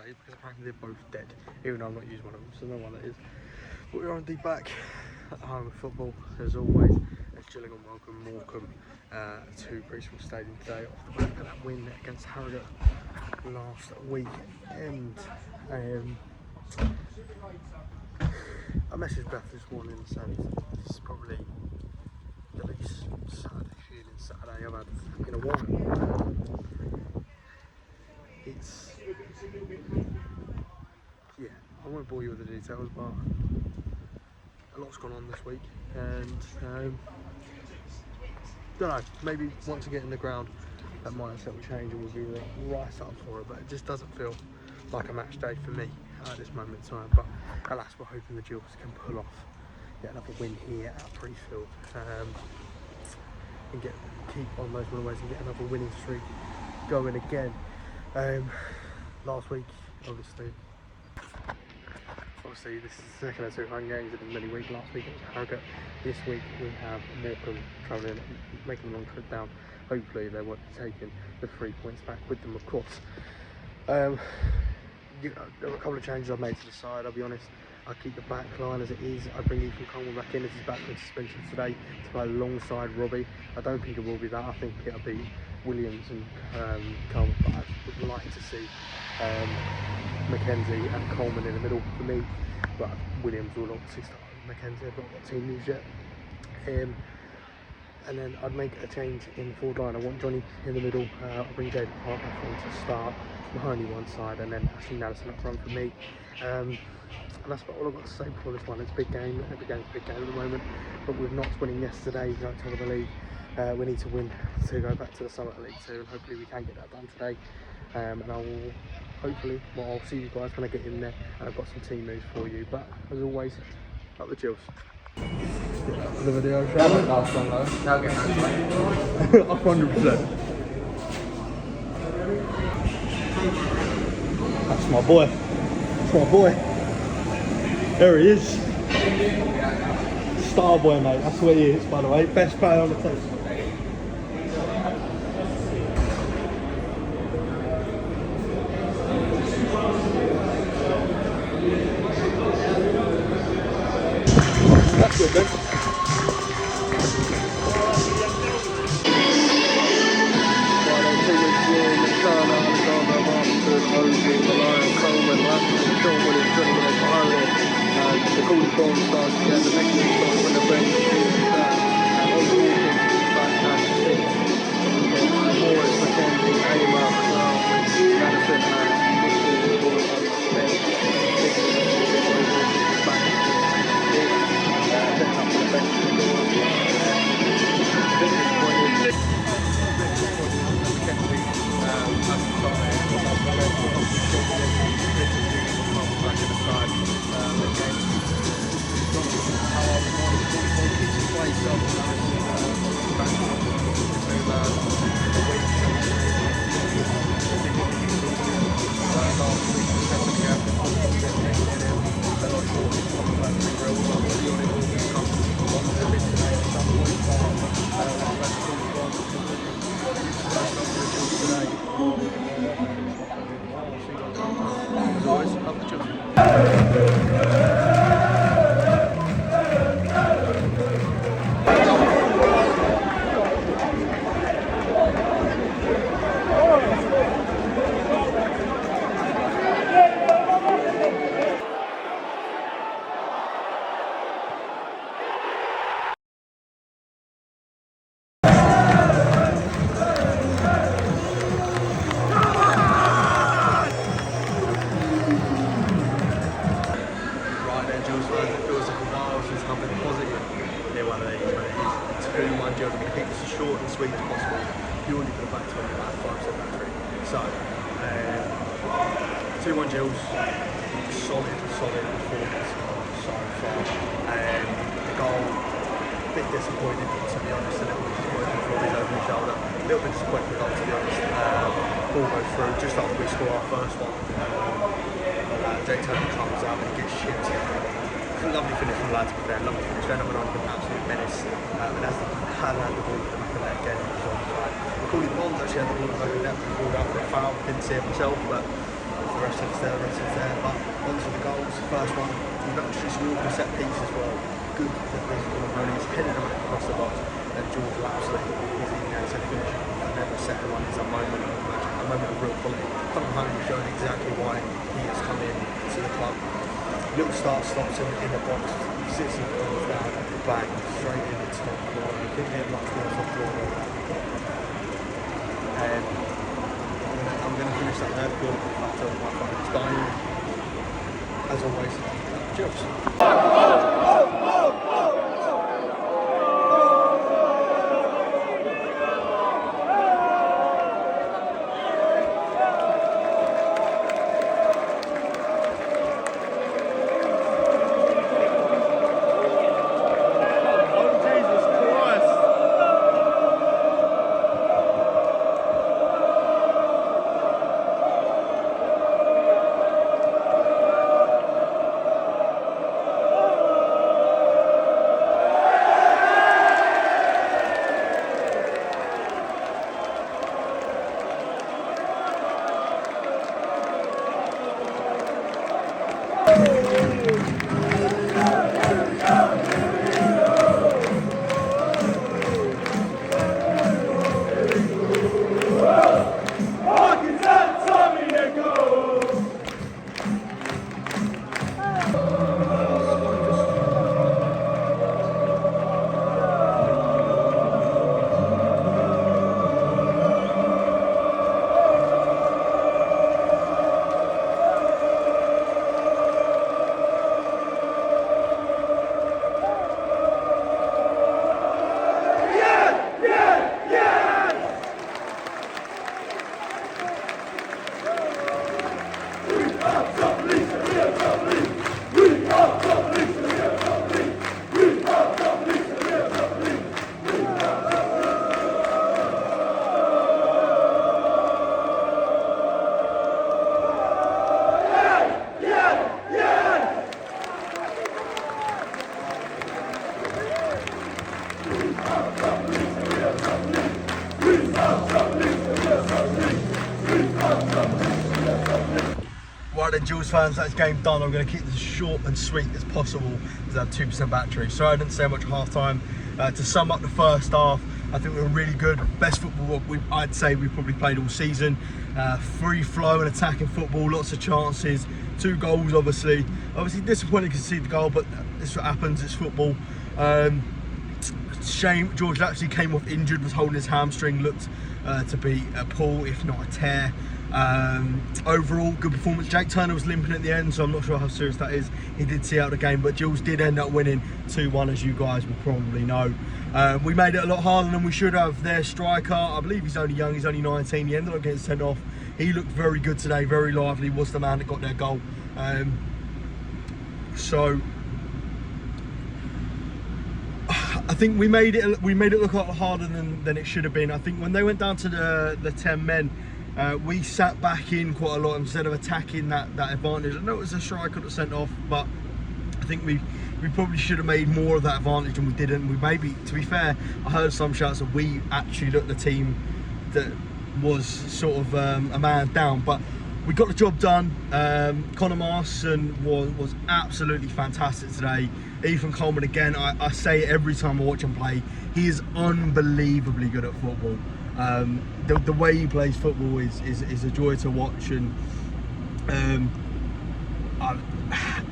days because apparently they're both dead, even though I've not used one of them, so no one that is. But we're already back at home with football, as always, at Gillingham, Morecambe, to Priestfield Stadium today off the back of that win against Harrogate last weekend. I messaged Beth this morning and said this is probably the least Saturday I've had in a while. Yeah, I won't bore you with the details, but a lot's gone on this week, and don't know, maybe once I get in the ground that mindset will change and we'll be right up for it, but it just doesn't feel like a match day for me at this moment in time. But alas, we're hoping the Gills can pull off yet another win here at Priestfield, and keep on those runaways and get another winning streak going again. Last week, obviously this is the second of 2 home games in a mini week. Last week it was Harrogate. This week we have Morecambe travelling, making a long trip down. Hopefully they won't be taking the 3 points back with them, of course. There were a couple of changes I've made to the side, I'll be honest. I'll keep the back line as it is. I bring Ethan Coleman back in as he's back from suspension today to play alongside Robbie. I don't think it will be that. I think it'll be Williams and Coleman, but I would like to see Mackenzie and Coleman in the middle for me. But Williams will obviously start with Mackenzie. I've not got team news yet. And then I'd make a change in the forward line. I want Johnny in the middle. I'll bring Jaden Park back in to start. Mahoney one side, and then Ashley Madison up front for me. And that's about all I've got to say before this one. It's a big game. Every game's a big game at the moment. But with Notts winning yesterday, like top of the league, we need to win to go back to the Summit League 2, and hopefully we can get that done today. And I'll see you guys when I get in there, and I've got some team news for you. But as always, up the Gills. The video show. Last one though. Now get 100%. That's my boy. That's my boy. There he is. Star boy, mate. That's what he is, by the way. Best player on the team. That's good, Ben. The cooling form starts again, the next one starts when the brain is Morris, Mackenzie, Aymer, Madison, short and sweet as possible, purely for the fact that we're at 5% battery. So, 2-1 Gills, solid performance so far. The goal, a bit disappointed to be honest, a little bit disappointed for Robbie's over his shoulder, a little bit disappointed with the goal to be honest. Ball goes through just after we score our first one. Jay Turner comes out and he gets shipped. Lovely finish from lads, to be fair, lovely finish. Then went on with an absolute menace. And as had the ball at the back of that again, it was on side. Macaulay Bonds actually had the ball at the back of the net, pulled out for a foul. Didn't see it myself, but the rest is there. But onto the goals. First one, just walk a set piece as well. Good that there's one he's headed him across the box, and George Lapsley is in there to finish. And then the second one is a moment of magic, a moment of real quality. Coming home and showing exactly why he has come in to the club. Little stops in the box, sits and goes down, bang, straight in the top corner. I think he had much more top corner. And I'm going to finish that third quarter after my phone's dying. As always, cheers. Right then, Jules fans, that's game done. I'm going to keep this as short and sweet as possible because I have 2% battery. Sorry I didn't say much at half time. To sum up the first half, I think we were really good. Best football I'd say we probably played all season. Free flow and attacking football, lots of chances. 2 goals, obviously disappointed to see the goal, but this is what happens, it's football. Shame George Lapsley came off injured, was holding his hamstring, looked to be a pull, if not a tear. Overall, good performance. Jake Turner was limping at the end, so I'm not sure how serious that is. He did see out the game, but Jules did end up winning 2-1, as you guys will probably know. We made it a lot harder than we should have. Their striker, I believe he's only young, he's only 19, he ended up getting sent off. He looked very good today, very lively, was the man that got their goal. So I think we made it look a lot harder than it should have been. I think when they went down to the 10 men, we sat back in quite a lot instead of attacking that advantage. I know it was a striker that sent off, but I think we probably should have made more of that advantage, and we didn't. We maybe, to be fair, I heard some shouts that we actually looked the team that was sort of a man down, but we got the job done. Connor Marston was absolutely fantastic today. Ethan Coleman again, I say it every time I watch him play, he is unbelievably good at football. The way he plays football is a joy to watch, and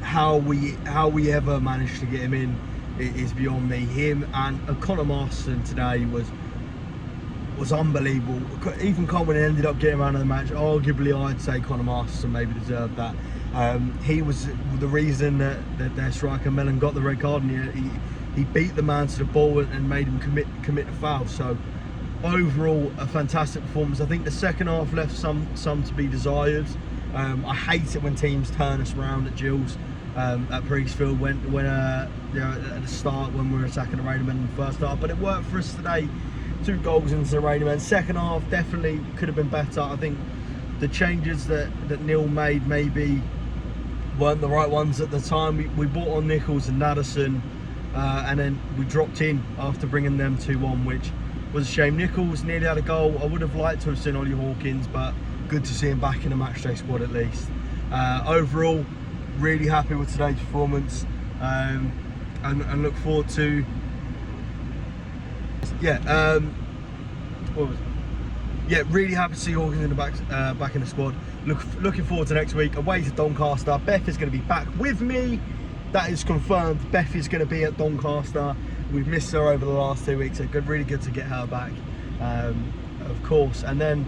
how we ever managed to get him in is beyond me. Him and Connor Marston today was unbelievable. Ethan Coleman ended up getting around of the match. Arguably, I'd say Connor Marston maybe deserved that. He was the reason that their striker Mellon got the red card, and he beat the man to the ball and made him commit a foul. So overall, a fantastic performance. I think the second half left some to be desired. I hate it when teams turn us around at Gills at Priestfield when at the start when we were attacking the Raidmen in the first half, but it worked for us today. 2 goals into the Raidmen. Second half definitely could have been better. I think the changes that Neil made maybe weren't the right ones at the time. We brought on Nichols and Naderson, and then we dropped in after bringing them 2-1, which was a shame. Nichols nearly had a goal. I would have liked to have seen Ollie Hawkins, but good to see him back in the Matchday squad at least. Overall, really happy with today's performance, and look forward to really happy to see Hawkins in the back in the squad. Looking forward to next week away to Doncaster. Beth is going to be back with me. That is confirmed. Beth is going to be at Doncaster. We've missed her over the last 2 weeks, so really good to get her back, of course. And then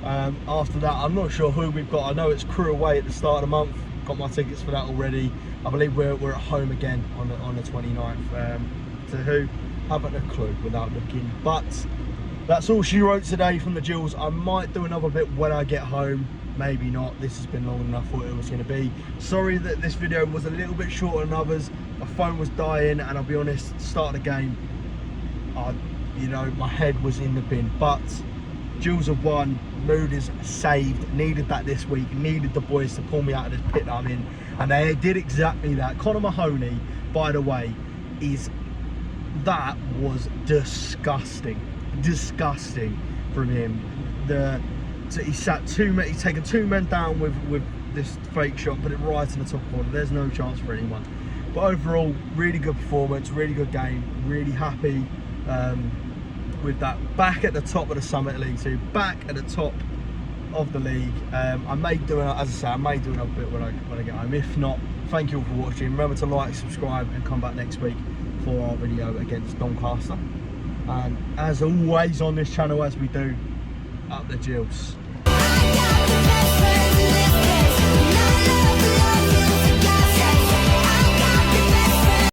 after that, I'm not sure who we've got. I know it's Crew away at the start of the month. Got my tickets for that already. I believe we're at home again on the 29th. To who? Haven't a clue without looking. But that's all she wrote today from the Gills. I might do another bit when I get home. Maybe not. This has been longer than I thought it was going to be. Sorry that this video was a little bit shorter than others. My phone was dying, and I'll be honest, start of the game, my head was in the bin. But Gills have won. Mood is saved. Needed that this week. Needed the boys to pull me out of this pit that I'm in, and they did exactly that. Conor Mahoney, by the way, that was disgusting from him. He's taken 2 men down with this fake shot, put it right in the top corner. There's no chance for anyone. But overall, really good performance, really good game. Really happy with that. Back at the top of the Summit League 2, back at the top of the league. I may do another bit when I get home. If not, thank you all for watching. Remember to like, subscribe, and come back next week for our video against Doncaster. And as always on this channel, as we do, up the Gills.